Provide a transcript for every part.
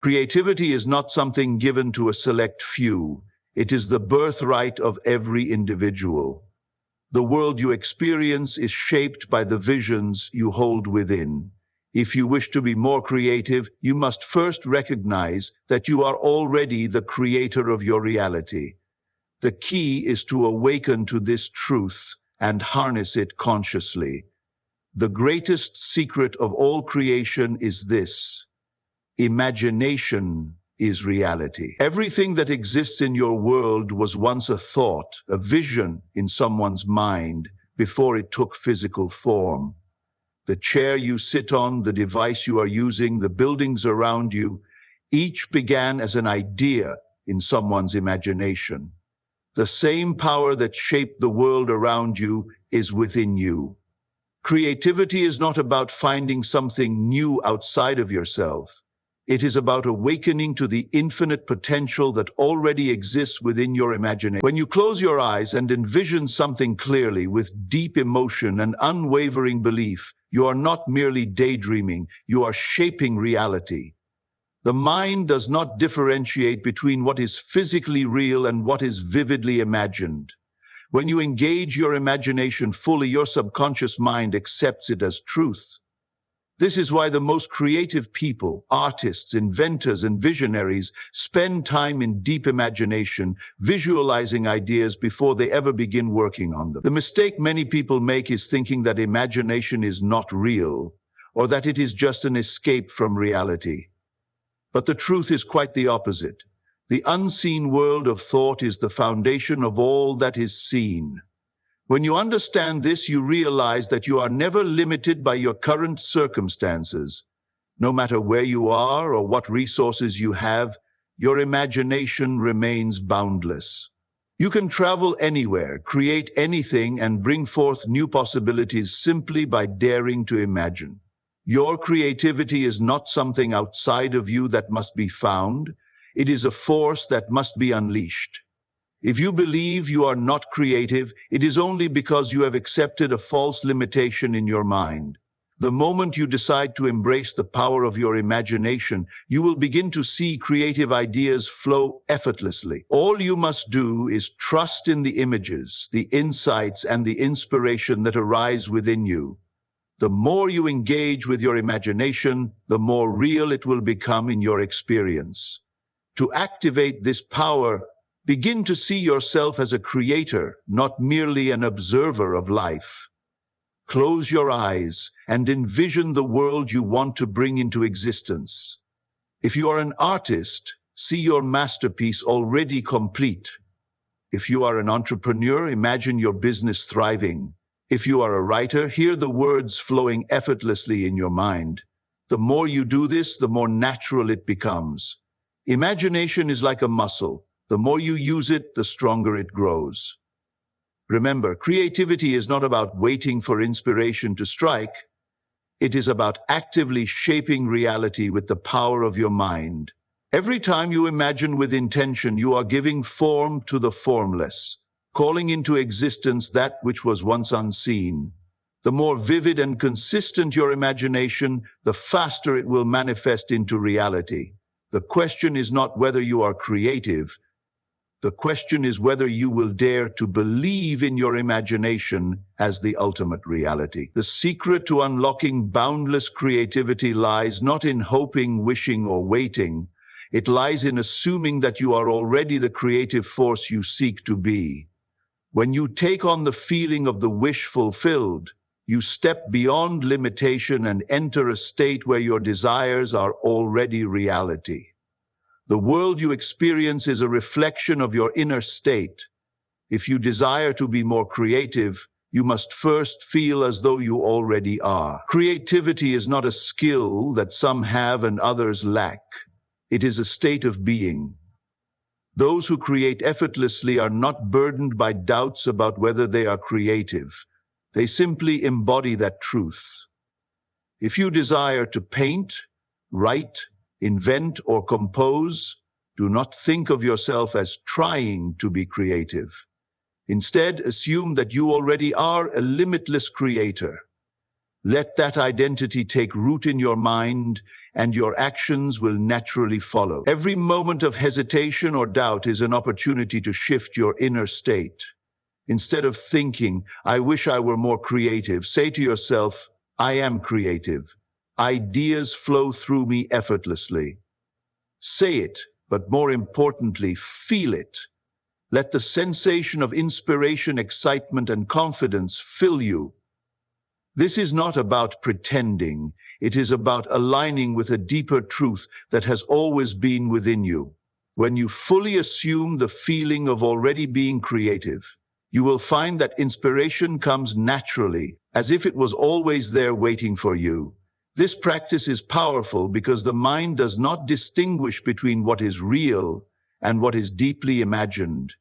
Creativity is not something given to a select few. It is the birthright of every individual. The world you experience is shaped by the visions you hold within. If you wish to be more creative, you must first recognize that you are already the creator of your reality. The key is to awaken to this truth and harness it consciously. The greatest secret of all creation is this: imagination is reality. Everything that exists in your world was once a thought, a vision in someone's mind before it took physical form. The chair you sit on, the device you are using, the buildings around you, each began as an idea in someone's imagination. The same power that shaped the world around you is within you. Creativity is not about finding something new outside of yourself. It is about awakening to the infinite potential that already exists within your imagination. When you close your eyes and envision something clearly with deep emotion and unwavering belief, you are not merely daydreaming, you are shaping reality. The mind does not differentiate between what is physically real and what is vividly imagined. When you engage your imagination fully, your subconscious mind accepts it as truth. This is why the most creative people, artists, inventors, and visionaries spend time in deep imagination, visualizing ideas before they ever begin working on them. The mistake many people make is thinking that imagination is not real, or that it is just an escape from reality. But the truth is quite the opposite. The unseen world of thought is the foundation of all that is seen. When you understand this, you realize that you are never limited by your current circumstances. No matter where you are or what resources you have, your imagination remains boundless. You can travel anywhere, create anything, and bring forth new possibilities simply by daring to imagine. Your creativity is not something outside of you that must be found. It is a force that must be unleashed. If you believe you are not creative, it is only because you have accepted a false limitation in your mind. The moment you decide to embrace the power of your imagination, you will begin to see creative ideas flow effortlessly. All you must do is trust in the images, the insights, and the inspiration that arise within you. The more you engage with your imagination, the more real it will become in your experience. To activate this power, begin to see yourself as a creator, not merely an observer of life. Close your eyes and envision the world you want to bring into existence. If you are an artist, see your masterpiece already complete. If you are an entrepreneur, imagine your business thriving. If you are a writer, hear the words flowing effortlessly in your mind. The more you do this, the more natural it becomes. Imagination is like a muscle. The more you use it, the stronger it grows. Remember, creativity is not about waiting for inspiration to strike. It is about actively shaping reality with the power of your mind. Every time you imagine with intention, you are giving form to the formless, calling into existence that which was once unseen. The more vivid and consistent your imagination, the faster it will manifest into reality. The question is not whether you are creative. The question is whether you will dare to believe in your imagination as the ultimate reality. The secret to unlocking boundless creativity lies not in hoping, wishing, or waiting. It lies in assuming that you are already the creative force you seek to be. When you take on the feeling of the wish fulfilled, you step beyond limitation and enter a state where your desires are already reality. The world you experience is a reflection of your inner state. If you desire to be more creative, you must first feel as though you already are. Creativity is not a skill that some have and others lack. It is a state of being. Those who create effortlessly are not burdened by doubts about whether they are creative. They simply embody that truth. If you desire to paint, write, invent, or compose, do not think of yourself as trying to be creative. Instead, assume that you already are a limitless creator. Let that identity take root in your mind, and your actions will naturally follow. Every moment of hesitation or doubt is an opportunity to shift your inner state. Instead of thinking, "I wish I were more creative," say to yourself, "I am creative. Ideas flow through me effortlessly." Say it, but more importantly, feel it. Let the sensation of inspiration, excitement, and confidence fill you. This is not about pretending. It is about aligning with a deeper truth that has always been within you. When you fully assume the feeling of already being creative, you will find that inspiration comes naturally, as if it was always there waiting for you. This practice is powerful because the mind does not distinguish between what is real and what is deeply imagined.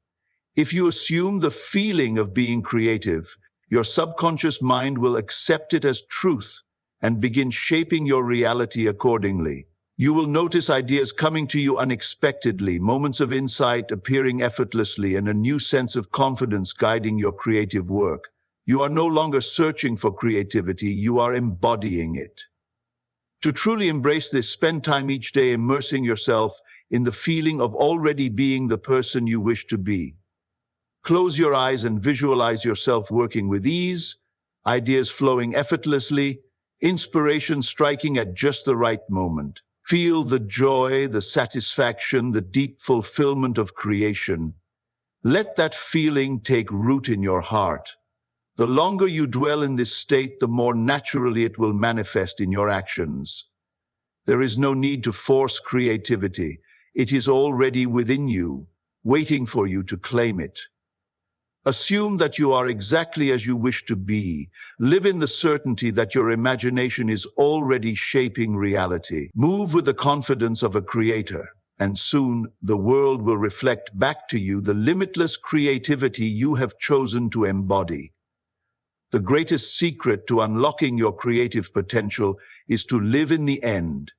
If you assume the feeling of being creative, your subconscious mind will accept it as truth and begin shaping your reality accordingly. You will notice ideas coming to you unexpectedly, moments of insight appearing effortlessly, and a new sense of confidence guiding your creative work. You are no longer searching for creativity, you are embodying it. To truly embrace this, spend time each day immersing yourself in the feeling of already being the person you wish to be. Close your eyes and visualize yourself working with ease, ideas flowing effortlessly, inspiration striking at just the right moment. Feel the joy, the satisfaction, the deep fulfillment of creation. Let that feeling take root in your heart. The longer you dwell in this state, the more naturally it will manifest in your actions. There is no need to force creativity. It is already within you, waiting for you to claim it. Assume that you are exactly as you wish to be. Live in the certainty that your imagination is already shaping reality. Move with the confidence of a creator, and soon the world will reflect back to you the limitless creativity you have chosen to embody. The greatest secret to unlocking your creative potential is to live in the end,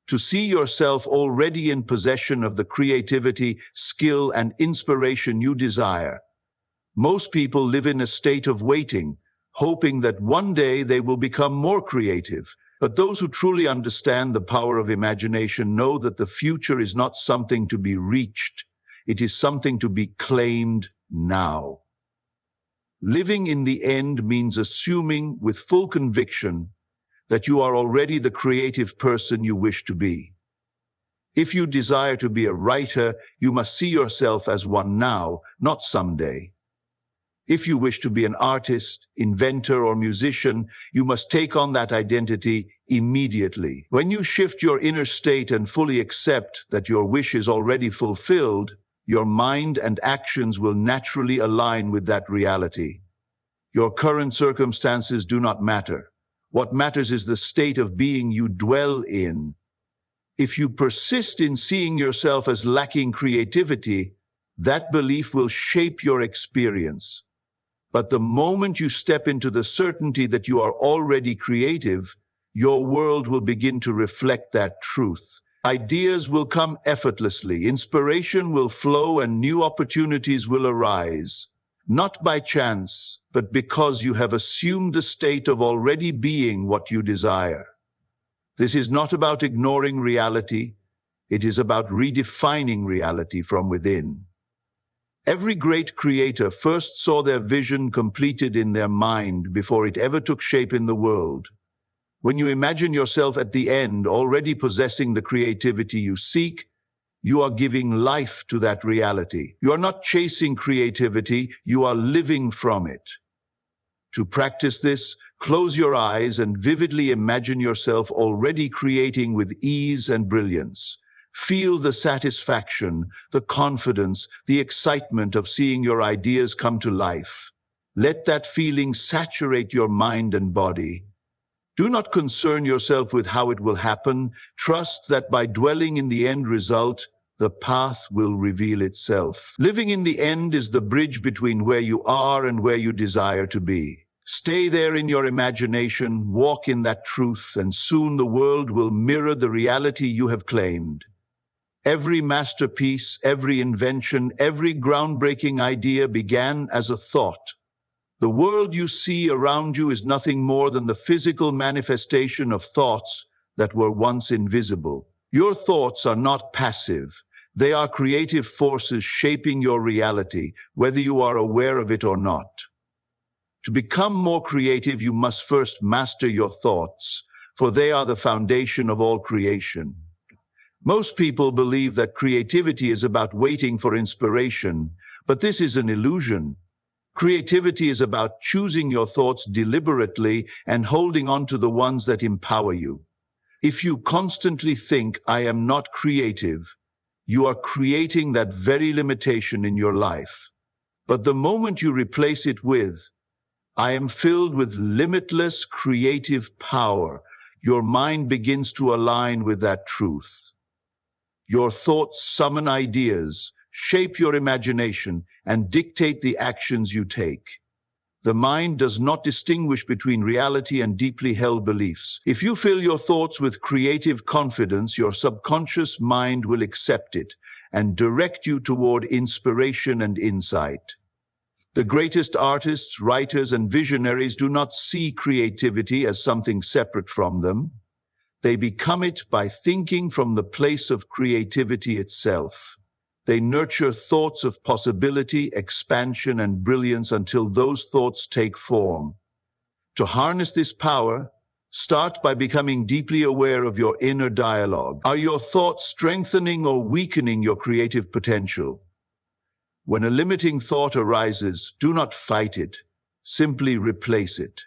to see yourself already in possession of the creativity, skill, and inspiration you desire. Most people live in a state of waiting, hoping that one day they will become more creative. But those who truly understand the power of imagination know that the future is not something to be reached. It is something to be claimed now. Living in the end means assuming with full conviction that you are already the creative person you wish to be. If you desire to be a writer, you must see yourself as one now, not someday. If you wish to be an artist, inventor, or musician, you must take on that identity immediately. When you shift your inner state and fully accept that your wish is already fulfilled, your mind and actions will naturally align with that reality. Your current circumstances do not matter. What matters is the state of being you dwell in. If you persist in seeing yourself as lacking creativity, that belief will shape your experience. But the moment you step into the certainty that you are already creative, your world will begin to reflect that truth. Ideas will come effortlessly, inspiration will flow, and new opportunities will arise. Not by chance, but because you have assumed the state of already being what you desire. This is not about ignoring reality. It is about redefining reality from within. Every great creator first saw their vision completed in their mind before it ever took shape in the world. When you imagine yourself at the end already possessing the creativity you seek, you are giving life to that reality. You are not chasing creativity, you are living from it. To practice this, close your eyes and vividly imagine yourself already creating with ease and brilliance. Feel the satisfaction, the confidence, the excitement of seeing your ideas come to life. Let that feeling saturate your mind and body. Do not concern yourself with how it will happen. Trust that by dwelling in the end result, the path will reveal itself. Living in the end is the bridge between where you are and where you desire to be. Stay there in your imagination, walk in that truth, and soon the world will mirror the reality you have claimed. Every masterpiece, every invention, every groundbreaking idea began as a thought. The world you see around you is nothing more than the physical manifestation of thoughts that were once invisible. Your thoughts are not passive. They are creative forces shaping your reality, whether you are aware of it or not. To become more creative, you must first master your thoughts, for they are the foundation of all creation. Most people believe that creativity is about waiting for inspiration, but this is an illusion. Creativity is about choosing your thoughts deliberately and holding on to the ones that empower you. If you constantly think, "I am not creative," you are creating that very limitation in your life. But the moment you replace it with, "I am filled with limitless creative power," your mind begins to align with that truth. Your thoughts summon ideas, shape your imagination, and dictate the actions you take. The mind does not distinguish between reality and deeply held beliefs. If you fill your thoughts with creative confidence, your subconscious mind will accept it and direct you toward inspiration and insight. The greatest artists, writers, and visionaries do not see creativity as something separate from them. They become it by thinking from the place of creativity itself. They nurture thoughts of possibility, expansion, and brilliance until those thoughts take form. To harness this power, start by becoming deeply aware of your inner dialogue. Are your thoughts strengthening or weakening your creative potential? When a limiting thought arises, do not fight it. Simply replace it.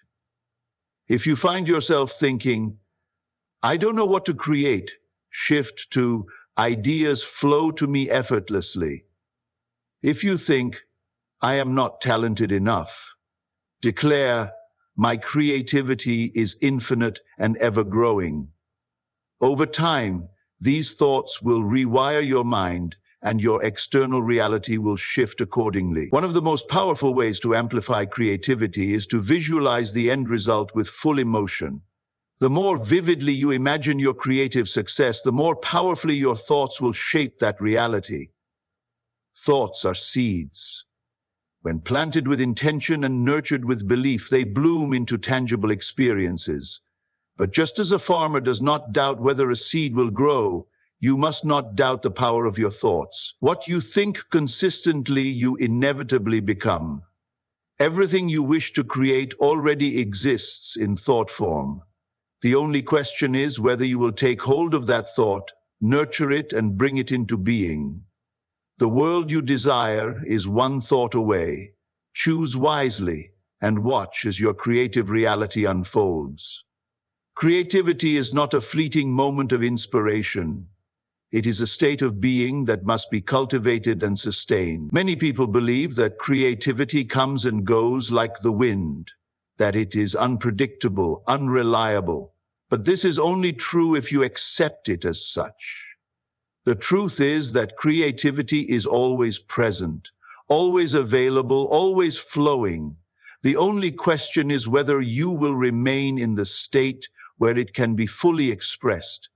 If you find yourself thinking, "I don't know what to create," shift to, "Ideas flow to me effortlessly." If you think, "I am not talented enough," declare, "My creativity is infinite and ever-growing." Over time, these thoughts will rewire your mind, and your external reality will shift accordingly. One of the most powerful ways to amplify creativity is to visualize the end result with full emotion. The more vividly you imagine your creative success, the more powerfully your thoughts will shape that reality. Thoughts are seeds. When planted with intention and nurtured with belief, they bloom into tangible experiences. But just as a farmer does not doubt whether a seed will grow, you must not doubt the power of your thoughts. What you think consistently, you inevitably become. Everything you wish to create already exists in thought form. The only question is whether you will take hold of that thought, nurture it, and bring it into being. The world you desire is one thought away. Choose wisely and watch as your creative reality unfolds. Creativity is not a fleeting moment of inspiration. It is a state of being that must be cultivated and sustained. Many people believe that creativity comes and goes like the wind, that it is unpredictable, unreliable. But this is only true if you accept it as such. The truth is that creativity is always present, always available, always flowing. The only question is whether you will remain in the state where it can be fully expressed.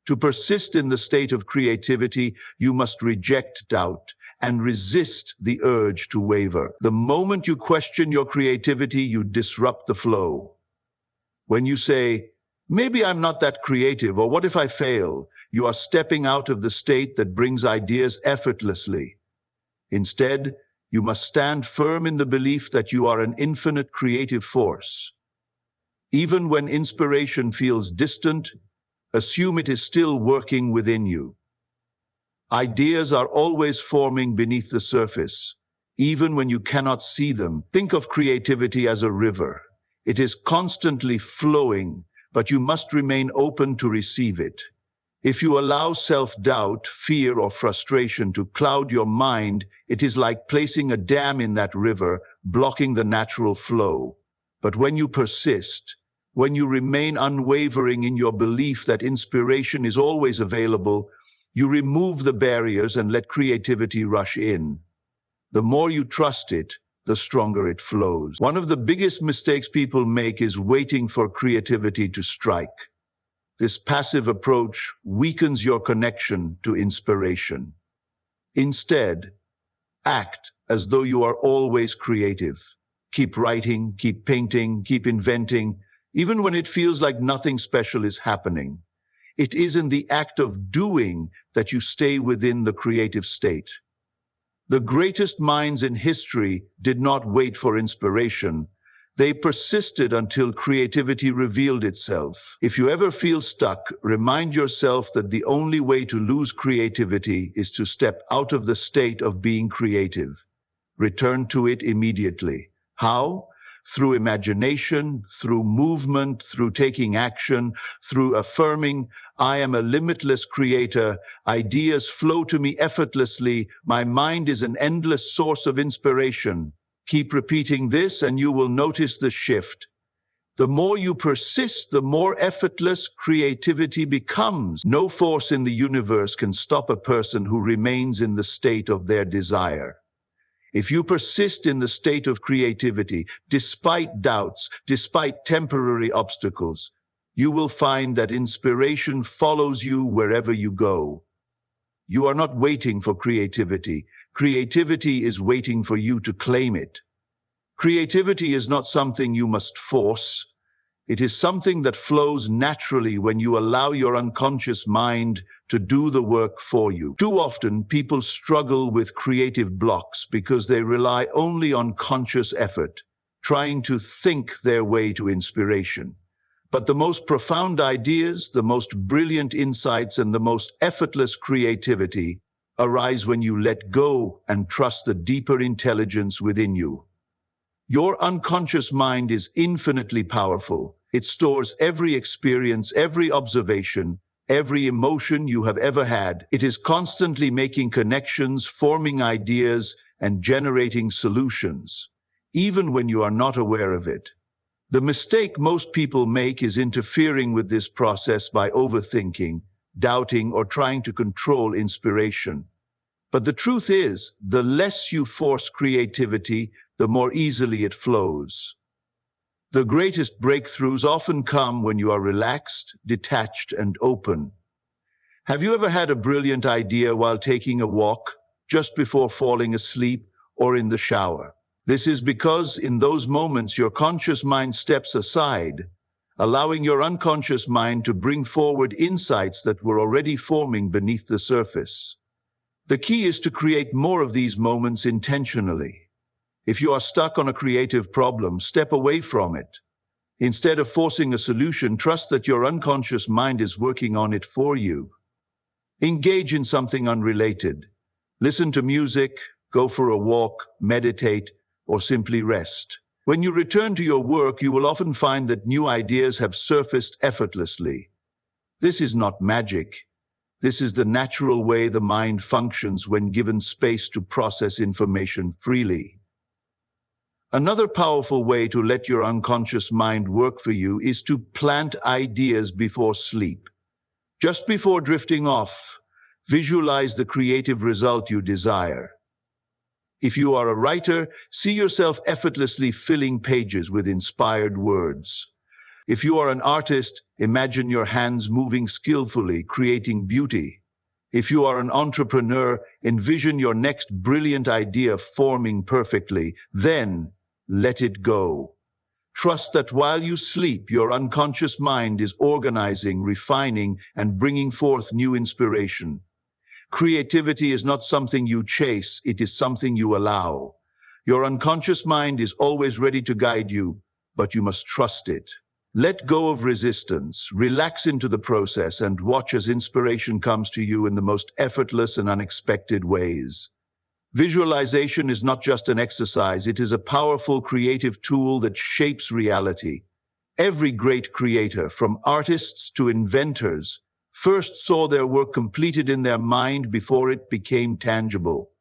To persist in the state of creativity, you must reject doubt and resist the urge to waver. The moment you question your creativity, you disrupt the flow. When you say, "Maybe I'm not that creative," or "What if I fail?" you are stepping out of the state that brings ideas effortlessly. Instead, you must stand firm in the belief that you are an infinite creative force. Even when inspiration feels distant, assume it is still working within you. Ideas are always forming beneath the surface, even when you cannot see them. Think of creativity as a river. It is constantly flowing, but you must remain open to receive it. If you allow self-doubt, fear, or frustration to cloud your mind, it is like placing a dam in that river, blocking the natural flow. But when you persist, when you remain unwavering in your belief that inspiration is always available, you remove the barriers and let creativity rush in. The more you trust it, the stronger it flows. One of the biggest mistakes people make is waiting for creativity to strike. This passive approach weakens your connection to inspiration. Instead, act as though you are always creative. Keep writing, keep painting, keep inventing, even when it feels like nothing special is happening. It is in the act of doing that you stay within the creative state. The greatest minds in history did not wait for inspiration. They persisted until creativity revealed itself. If you ever feel stuck, remind yourself that the only way to lose creativity is to step out of the state of being creative. Return to it immediately. How? Through imagination, through movement, through taking action, through affirming, I am a limitless creator. Ideas flow to me effortlessly. My mind is an endless source of inspiration. Keep repeating this and you will notice the shift. The more you persist, the more effortless creativity becomes. No force in the universe can stop a person who remains in the state of their desire. If you persist in the state of creativity, despite doubts, despite temporary obstacles, you will find that inspiration follows you wherever you go. You are not waiting for creativity. Creativity is waiting for you to claim it. Creativity is not something you must force. It is something that flows naturally when you allow your unconscious mind to do the work for you. Too often, people struggle with creative blocks because they rely only on conscious effort, trying to think their way to inspiration. But the most profound ideas, the most brilliant insights, and the most effortless creativity arise when you let go and trust the deeper intelligence within you. Your unconscious mind is infinitely powerful. It stores every experience, every observation, every emotion you have ever had. It is constantly making connections, forming ideas, and generating solutions, even when you are not aware of it. The mistake most people make is interfering with this process by overthinking, doubting, or trying to control inspiration. But the truth is, the less you force creativity, the more easily it flows. The greatest breakthroughs often come when you are relaxed, detached, and open. Have you ever had a brilliant idea while taking a walk, just before falling asleep, or in the shower? This is because in those moments your conscious mind steps aside, allowing your unconscious mind to bring forward insights that were already forming beneath the surface. The key is to create more of these moments intentionally. If you are stuck on a creative problem, step away from it. Instead of forcing a solution, trust that your unconscious mind is working on it for you. Engage in something unrelated. Listen to music, go for a walk, meditate, or simply rest. When you return to your work, you will often find that new ideas have surfaced effortlessly. This is not magic. This is the natural way the mind functions when given space to process information freely. Another powerful way to let your unconscious mind work for you is to plant ideas before sleep. Just before drifting off, visualize the creative result you desire. If you are a writer, see yourself effortlessly filling pages with inspired words. If you are an artist, imagine your hands moving skillfully, creating beauty. If you are an entrepreneur, envision your next brilliant idea forming perfectly. Then, let it go. Trust that while you sleep, your unconscious mind is organizing, refining, and bringing forth new inspiration. Creativity is not something you chase, it is something you allow. Your unconscious mind is always ready to guide you, but you must trust it. Let go of resistance, relax into the process, and watch as inspiration comes to you in the most effortless and unexpected ways. Visualization is not just an exercise, it is a powerful creative tool that shapes reality. Every great creator, from artists to inventors, first saw their work completed in their mind before it became tangible.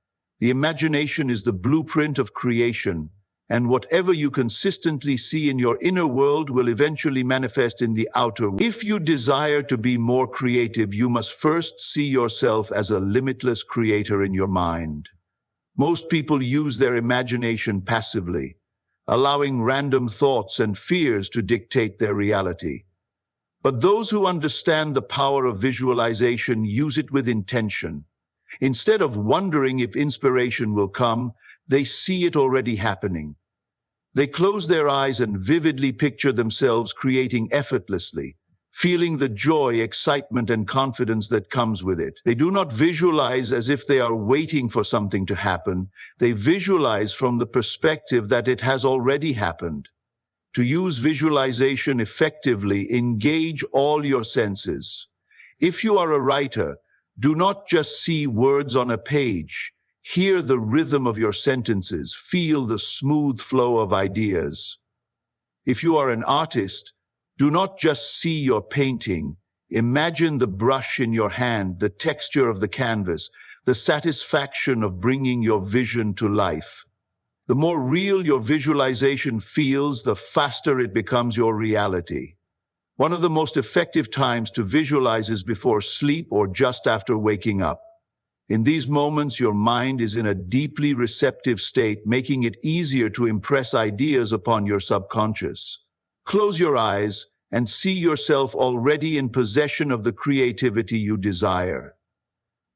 The imagination is the blueprint of creation, and whatever you consistently see in your inner world will eventually manifest in the outer world. If you desire to be more creative, you must first see yourself as a limitless creator in your mind. Most people use their imagination passively, allowing random thoughts and fears to dictate their reality. But those who understand the power of visualization use it with intention. Instead of wondering if inspiration will come, they see it already happening. They close their eyes and vividly picture themselves creating effortlessly, feeling the joy, excitement, and confidence that comes with it. They do not visualize as if they are waiting for something to happen. They visualize from the perspective that it has already happened. To use visualization effectively, engage all your senses. If you are a writer, do not just see words on a page. Hear the rhythm of your sentences. Feel the smooth flow of ideas. If you are an artist, do not just see your painting. Imagine the brush in your hand, the texture of the canvas, the satisfaction of bringing your vision to life. The more real your visualization feels, the faster it becomes your reality. One of the most effective times to visualize is before sleep or just after waking up. In these moments, your mind is in a deeply receptive state, making it easier to impress ideas upon your subconscious. Close your eyes and see yourself already in possession of the creativity you desire.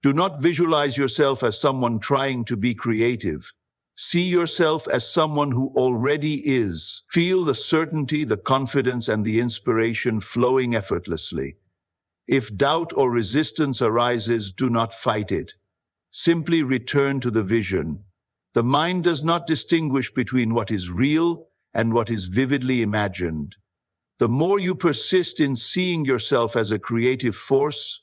Do not visualize yourself as someone trying to be creative. See yourself as someone who already is. Feel the certainty, the confidence, and the inspiration flowing effortlessly. If doubt or resistance arises, do not fight it. Simply return to the vision. The mind does not distinguish between what is real and what is vividly imagined. The more you persist in seeing yourself as a creative force,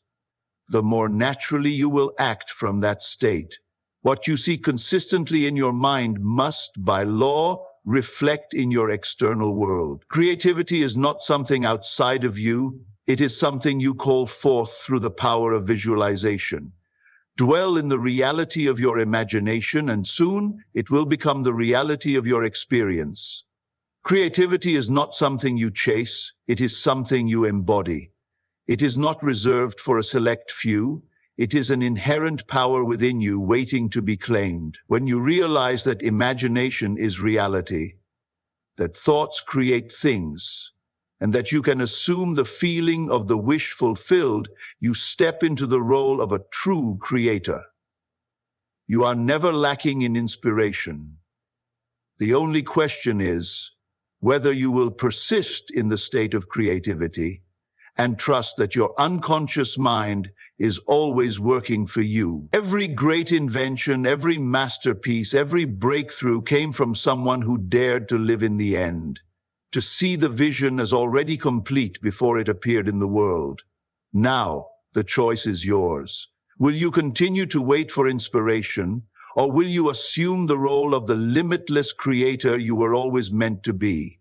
the more naturally you will act from that state. What you see consistently in your mind must, by law, reflect in your external world. Creativity is not something outside of you. It is something you call forth through the power of visualization. Dwell in the reality of your imagination, and soon it will become the reality of your experience. Creativity is not something you chase. It is something you embody. It is not reserved for a select few. It is an inherent power within you waiting to be claimed. When you realize that imagination is reality, that thoughts create things, and that you can assume the feeling of the wish fulfilled, you step into the role of a true creator. You are never lacking in inspiration. The only question is whether you will persist in the state of creativity and trust that your unconscious mind is always working for you. Every great invention, every masterpiece, every breakthrough came from someone who dared to live in the end, to see the vision as already complete before it appeared in the world. Now, the choice is yours. Will you continue to wait for inspiration, or will you assume the role of the limitless creator you were always meant to be?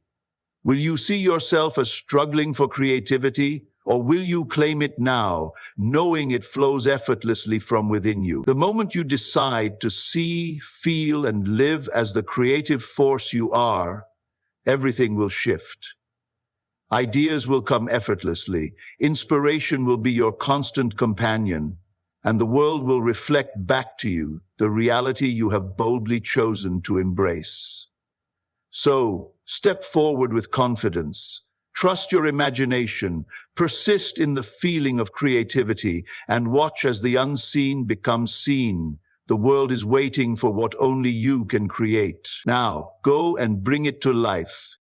Will you see yourself as struggling for creativity, or will you claim it now, knowing it flows effortlessly from within you? The moment you decide to see, feel, and live as the creative force you are, everything will shift. Ideas will come effortlessly, inspiration will be your constant companion, and the world will reflect back to you the reality you have boldly chosen to embrace. So, step forward with confidence. Trust your imagination, persist in the feeling of creativity, and watch as the unseen becomes seen. The world is waiting for what only you can create. Now, go and bring it to life.